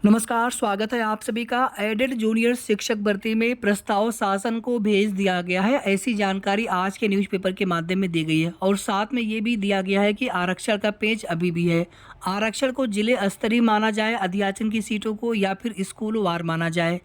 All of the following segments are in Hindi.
नमस्कार, स्वागत है आप सभी का। एडेड जूनियर शिक्षक भर्ती में प्रस्ताव शासन को भेज दिया गया है। ऐसी जानकारी आज के न्यूज़पेपर के माध्यम में दी गई है और साथ में ये भी दिया गया है कि आरक्षण का पेच अभी भी है। आरक्षण को जिले स्तरीय माना जाए, अध्याचन की सीटों को, या फिर स्कूल वार माना जाए।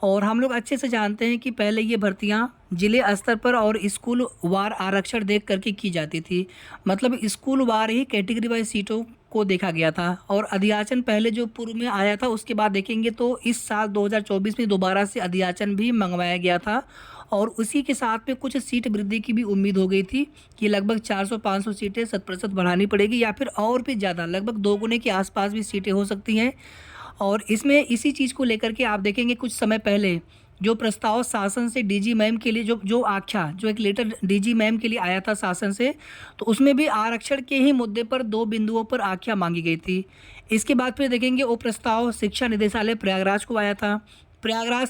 और हम लोग अच्छे से जानते हैं कि पहले ये भर्तियां जिले स्तर पर और स्कूल वार आरक्षण देख करके की जाती थी। मतलब स्कूल वार ही कैटेगरी वाइज सीटों को देखा गया था और अध्याचन पहले जो पूर्व में आया था उसके बाद देखेंगे तो इस साल 2024 में दोबारा से अध्याचन भी मंगवाया गया था। और उसी के साथ में कुछ सीट वृद्धि की भी उम्मीद हो गई थी कि लगभग 400-500 सीटें 100% बढ़ानी पड़ेगी, या फिर और भी ज़्यादा लगभग दोगुने के आसपास भी सीटें हो सकती हैं। और इसमें इसी चीज़ को लेकर के आप देखेंगे कुछ समय पहले जो प्रस्ताव शासन से डीजी मैम के लिए जो आख्या जो एक लेटर डीजी मैम के लिए आया था शासन से, तो उसमें भी आरक्षण के ही मुद्दे पर 2 बिंदुओं पर आख्या मांगी गई थी। इसके बाद फिर देखेंगे वो प्रस्ताव शिक्षा निदेशालय प्रयागराज को आया था। प्रयागराज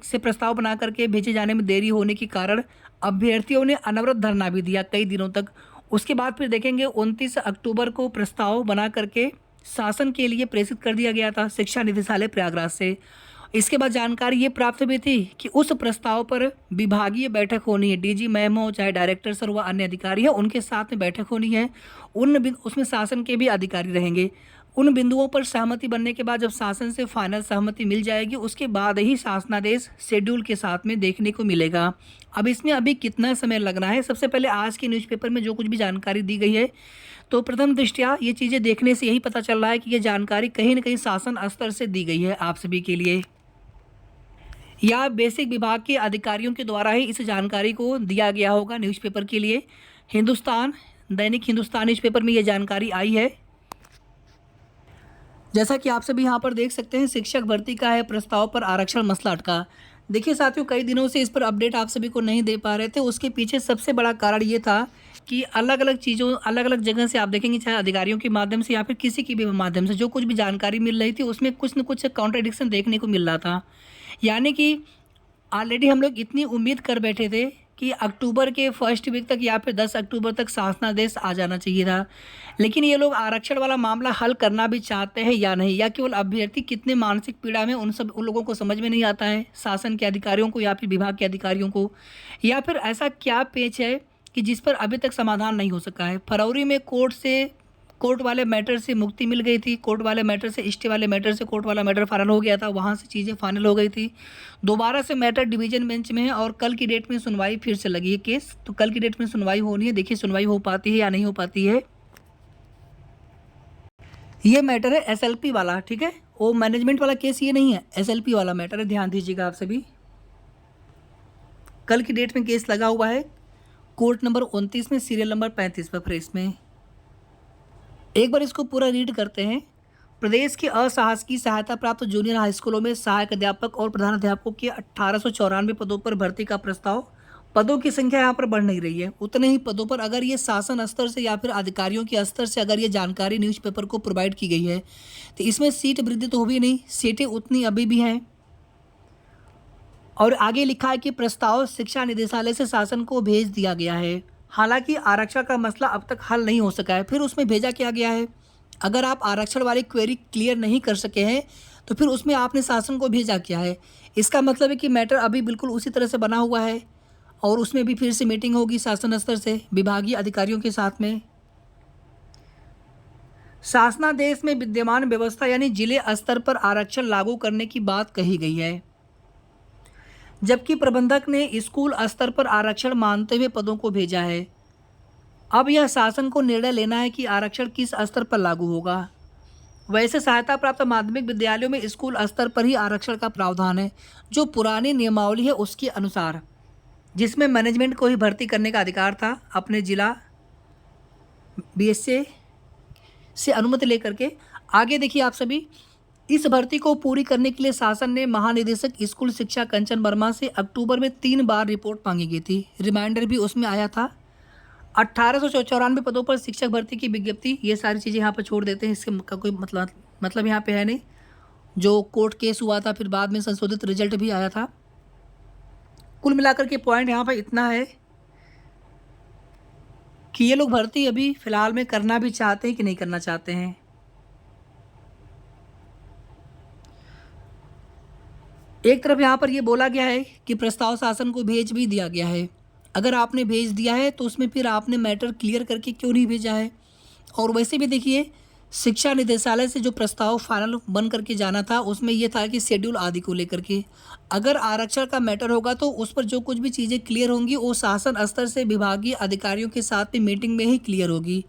से प्रस्ताव बना करके भेजे जाने में देरी होने के कारण अभ्यर्थियों ने अनवरत धरना भी दिया कई दिनों तक। उसके बाद फिर देखेंगे 29 अक्टूबर को प्रस्ताव बना करके शासन के लिए प्रेषित कर दिया गया था शिक्षा निदेशालय प्रयागराज से। इसके बाद जानकारी ये प्राप्त हुई थी कि उस प्रस्ताव पर विभागीय बैठक होनी है। डीजी मैम हो चाहे डायरेक्टर सर व अन्य अधिकारी है, उनके साथ में बैठक होनी है। उसमें शासन के भी अधिकारी रहेंगे। उन बिंदुओं पर सहमति बनने के बाद जब शासन से फाइनल सहमति मिल जाएगी, उसके बाद ही शासनादेश शेड्यूल के साथ में देखने को मिलेगा। अब इसमें अभी कितना समय लगना है, सबसे पहले आज के न्यूज़पेपर में जो कुछ भी जानकारी दी गई है, तो प्रथम दृष्टया ये चीज़ें देखने से यही पता चल रहा है कि ये जानकारी कहीं ना कहीं शासन स्तर से दी गई है आप सभी के लिए, या बेसिक विभाग के अधिकारियों के द्वारा ही इस जानकारी को दिया गया होगा न्यूज़पेपर के लिए। दैनिक हिंदुस्तान न्यूज़पेपर में ये जानकारी आई है। जैसा कि आप सभी यहाँ पर देख सकते हैं, शिक्षक भर्ती का है प्रस्ताव पर आरक्षण मसला अटका। देखिए साथियों, कई दिनों से इस पर अपडेट आप सभी को नहीं दे पा रहे थे। उसके पीछे सबसे बड़ा कारण ये था कि अलग अलग चीज़ों अलग अलग जगह से आप देखेंगे, चाहे अधिकारियों के माध्यम से या फिर किसी की भी माध्यम से जो कुछ भी जानकारी मिल रही थी, उसमें कुछ न कुछ कॉन्ट्रडिक्शन देखने को मिल रहा था। यानी कि ऑलरेडी हम लोग इतनी उम्मीद कर बैठे थे कि अक्टूबर के फर्स्ट वीक तक या फिर 10 अक्टूबर तक शासनादेश आ जाना चाहिए था। लेकिन ये लोग आरक्षण वाला मामला हल करना भी चाहते हैं या नहीं, या केवल अभ्यर्थी कितने मानसिक पीड़ा में उन लोगों को समझ में नहीं आता है, शासन के अधिकारियों को या फिर विभाग के अधिकारियों को, या फिर ऐसा क्या पेच है कि जिस पर अभी तक समाधान नहीं हो सका है। फरवरी में कोर्ट वाले मैटर से मुक्ति मिल गई थी, कोर्ट वाले मैटर से स्टे वाले मैटर से कोर्ट वाला मैटर फाइनल हो गया था, वहाँ से चीज़ें फाइनल हो गई थी। दोबारा से मैटर डिवीजन बेंच में है और कल की डेट में सुनवाई फिर से लगी है केस, तो कल की डेट में सुनवाई होनी है। देखिए सुनवाई हो पाती है या नहीं हो पाती है। ये मैटर है एसएलपी वाला, ठीक है, वो मैनेजमेंट वाला केस ये नहीं है, एसएलपी वाला मैटर है, ध्यान दीजिएगा आप सभी। कल की डेट में केस लगा हुआ है कोर्ट नंबर 29 में, सीरियल नंबर 35 पर फ्रेश में। एक बार इसको पूरा रीड करते हैं। प्रदेश के अशासकीय सहायता प्राप्त जूनियर हाई स्कूलों में सहायक अध्यापक और प्रधान अध्यापकों के 1894 पदों पर भर्ती का प्रस्ताव। पदों की संख्या यहाँ पर बढ़ नहीं रही है, उतने ही पदों पर अगर ये शासन स्तर से या फिर अधिकारियों के स्तर से अगर ये जानकारी न्यूज़पेपर को प्रोवाइड की गई है, तो इसमें सीट वृद्धि तो हुई नहीं, सीटें उतनी अभी भी हैं। और आगे लिखा है कि प्रस्ताव शिक्षा निदेशालय से शासन को भेज दिया गया है। हालांकि आरक्षण का मसला अब तक हल नहीं हो सका है, फिर उसमें भेजा क्या गया है। अगर आप आरक्षण वाली क्वेरी क्लियर नहीं कर सके हैं, तो फिर उसमें आपने शासन को भेजा क्या है। इसका मतलब है कि मैटर अभी बिल्कुल उसी तरह से बना हुआ है और उसमें भी फिर से मीटिंग होगी शासन स्तर से विभागीय अधिकारियों के साथ में। शासनादेश में विद्यमान व्यवस्था यानी जिले स्तर पर आरक्षण लागू करने की बात कही गई है, जबकि प्रबंधक ने स्कूल स्तर पर आरक्षण मानते हुए पदों को भेजा है। अब यह शासन को निर्णय लेना है कि आरक्षण किस स्तर पर लागू होगा। वैसे सहायता प्राप्त माध्यमिक विद्यालयों में स्कूल स्तर पर ही आरक्षण का प्रावधान है, जो पुरानी नियमावली है उसके अनुसार, जिसमें मैनेजमेंट को ही भर्ती करने का अधिकार था अपने जिला बीएसए से अनुमति लेकर के। आगे देखिए आप सभी, इस भर्ती को पूरी करने के लिए शासन ने महानिदेशक स्कूल शिक्षा कंचन वर्मा से अक्टूबर में 3 बार रिपोर्ट मांगी गई थी। रिमाइंडर भी उसमें आया था। 1894 पदों पर शिक्षक भर्ती की विज्ञप्ति, ये सारी चीज़ें यहाँ पर छोड़ देते हैं, इसके का कोई मतलब यहाँ पे है नहीं। जो कोर्ट केस हुआ था, फिर बाद में संशोधित रिजल्ट भी आया था। कुल मिलाकर के पॉइंट यहाँ पर इतना है कि ये लोग भर्ती अभी फ़िलहाल में करना भी चाहते हैं कि नहीं करना चाहते हैं। एक तरफ यहाँ पर ये बोला गया है कि प्रस्ताव शासन को भेज भी दिया गया है। अगर आपने भेज दिया है तो उसमें फिर आपने मैटर क्लियर करके क्यों नहीं भेजा है। और वैसे भी देखिए, शिक्षा निदेशालय से जो प्रस्ताव फाइनल बन करके जाना था उसमें ये था कि शेड्यूल आदि को लेकर के अगर आरक्षण का मैटर होगा तो उस पर जो कुछ भी चीज़ें क्लियर होंगी वो शासन स्तर से विभागीय अधिकारियों के साथ में मीटिंग में ही क्लियर होगी।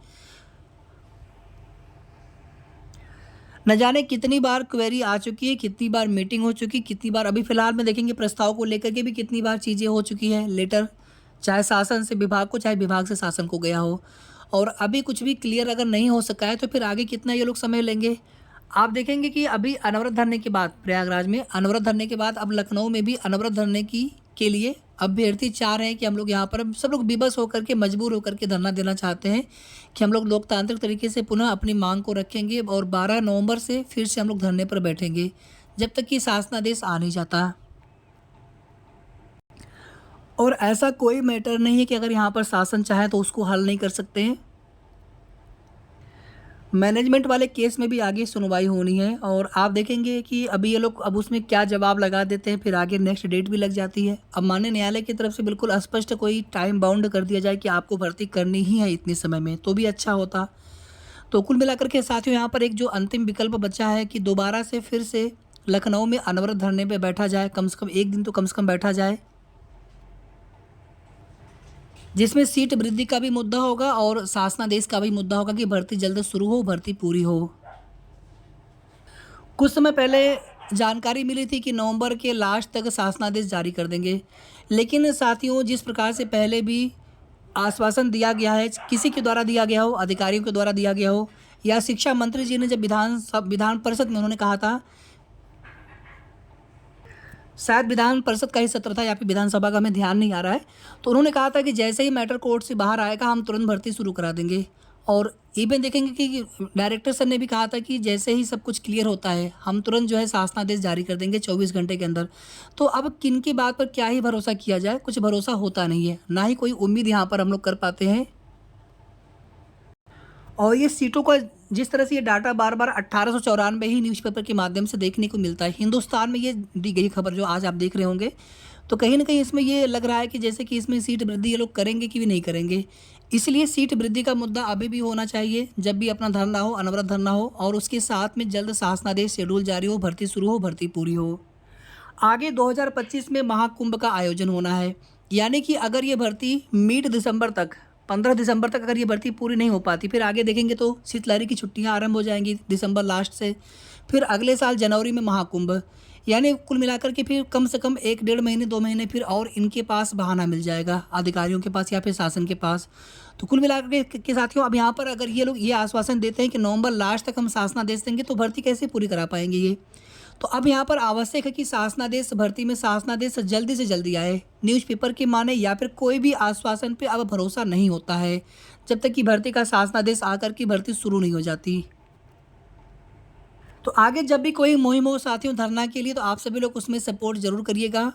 न जाने कितनी बार क्वेरी आ चुकी है, कितनी बार मीटिंग हो चुकी, कितनी बार अभी फ़िलहाल में देखेंगे प्रस्ताव को लेकर के भी कितनी बार चीज़ें हो चुकी है, लेटर चाहे शासन से विभाग को, चाहे विभाग से शासन को गया हो। और अभी कुछ भी क्लियर अगर नहीं हो सका है तो फिर आगे कितना ये लोग समय लेंगे। आप देखेंगे कि अभी अनवरत धरने के बाद प्रयागराज में अनवरत धरने के बाद अब लखनऊ में भी अनवरत धरने की के लिए अभ्यर्थी चाह रहे हैं कि हम लोग यहाँ पर अब सब लोग विवश होकर के मजबूर होकर के धरना देना चाहते हैं कि हम लोग लोकतांत्रिक तरीके से पुनः अपनी मांग को रखेंगे और 12 नवंबर से फिर से हम लोग धरने पर बैठेंगे जब तक कि शासनादेश आ नहीं जाता। और ऐसा कोई मैटर नहीं है कि अगर यहाँ पर शासन चाहे तो उसको हल नहीं कर सकते हैं। मैनेजमेंट वाले केस में भी आगे सुनवाई होनी है और आप देखेंगे कि अभी ये लोग अब उसमें क्या जवाब लगा देते हैं, फिर आगे नेक्स्ट डेट भी लग जाती है। अब माननीय न्यायालय की तरफ से बिल्कुल स्पष्ट कोई टाइम बाउंड कर दिया जाए कि आपको भर्ती करनी ही है इतने समय में तो भी अच्छा होता। तो कुल मिलाकर के साथियों यहाँ पर एक जो अंतिम विकल्प बचा है कि दोबारा से फिर से लखनऊ में अनवरत धरने पर बैठा जाए, कम से कम एक दिन तो कम से कम बैठा जाए, जिसमें सीट वृद्धि का भी मुद्दा होगा और शासनादेश का भी मुद्दा होगा कि भर्ती जल्द शुरू हो, भर्ती पूरी हो। कुछ समय पहले जानकारी मिली थी कि नवंबर के लास्ट तक शासनादेश जारी कर देंगे, लेकिन साथियों जिस प्रकार से पहले भी आश्वासन दिया गया है, किसी के द्वारा दिया गया हो, अधिकारियों के द्वारा दिया गया हो या शिक्षा मंत्री जी ने जब विधान परिषद में उन्होंने कहा था, शायद विधान परिषद का ही सत्र था या फिर विधानसभा का, हमें ध्यान नहीं आ रहा है, तो उन्होंने कहा था कि जैसे ही मैटर कोर्ट से बाहर आएगा हम तुरंत भर्ती शुरू करा देंगे। और इवन देखेंगे कि डायरेक्टर सर ने भी कहा था कि जैसे ही सब कुछ क्लियर होता है हम तुरंत जो है शासनादेश जारी कर देंगे 24 घंटे के अंदर। तो अब किन की बात पर क्या ही भरोसा किया जाए, कुछ भरोसा होता नहीं है, ना ही कोई उम्मीद यहाँ पर हम लोग कर पाते हैं। और ये सीटों का जिस तरह से ये डाटा बार बार 1894 ही न्यूज़पेपर के माध्यम से देखने को मिलता है, हिंदुस्तान में ये दी गई खबर जो आज आप देख रहे होंगे, तो कहीं ना कहीं इसमें ये लग रहा है कि जैसे कि इसमें सीट वृद्धि ये लोग करेंगे कि भी नहीं करेंगे। इसलिए सीट वृद्धि का मुद्दा अभी भी होना चाहिए जब भी अपना धरना हो, अनवरत धरना हो, और उसके साथ में जल्द शासनादेश शेड्यूल जारी हो, भर्ती शुरू हो, भर्ती पूरी हो। आगे 2025 में महाकुंभ का आयोजन होना है, यानी कि अगर ये भर्ती मिड दिसंबर तक, 15 दिसंबर तक अगर ये भर्ती पूरी नहीं हो पाती, फिर आगे देखेंगे तो शीतलहरी की छुट्टियां आरंभ हो जाएंगी दिसंबर लास्ट से, फिर अगले साल जनवरी में महाकुंभ, यानी कुल मिलाकर के फिर कम से कम 1-1.5 महीने 2 महीने फिर और इनके पास बहाना मिल जाएगा, अधिकारियों के पास या फिर शासन के पास। तो कुल मिलाकर के साथियों अब यहाँ पर अगर ये लोग ये आश्वासन देते हैं कि नवंबर लास्ट तक हम शासनादेश देंगे तो भर्ती कैसे पूरी करा पाएंगे ये। तो अब यहाँ पर आवश्यक है कि शासनादेश भर्ती में शासनादेश जल्दी से जल्दी आए, न्यूज़पेपर के माने या फिर कोई भी आश्वासन पे अब भरोसा नहीं होता है जब तक कि भर्ती का शासनादेश आकर की भर्ती शुरू नहीं हो जाती। तो आगे जब भी कोई मुहिम हो साथियों धरना के लिए, तो आप सभी लोग उसमें सपोर्ट जरूर करिएगा।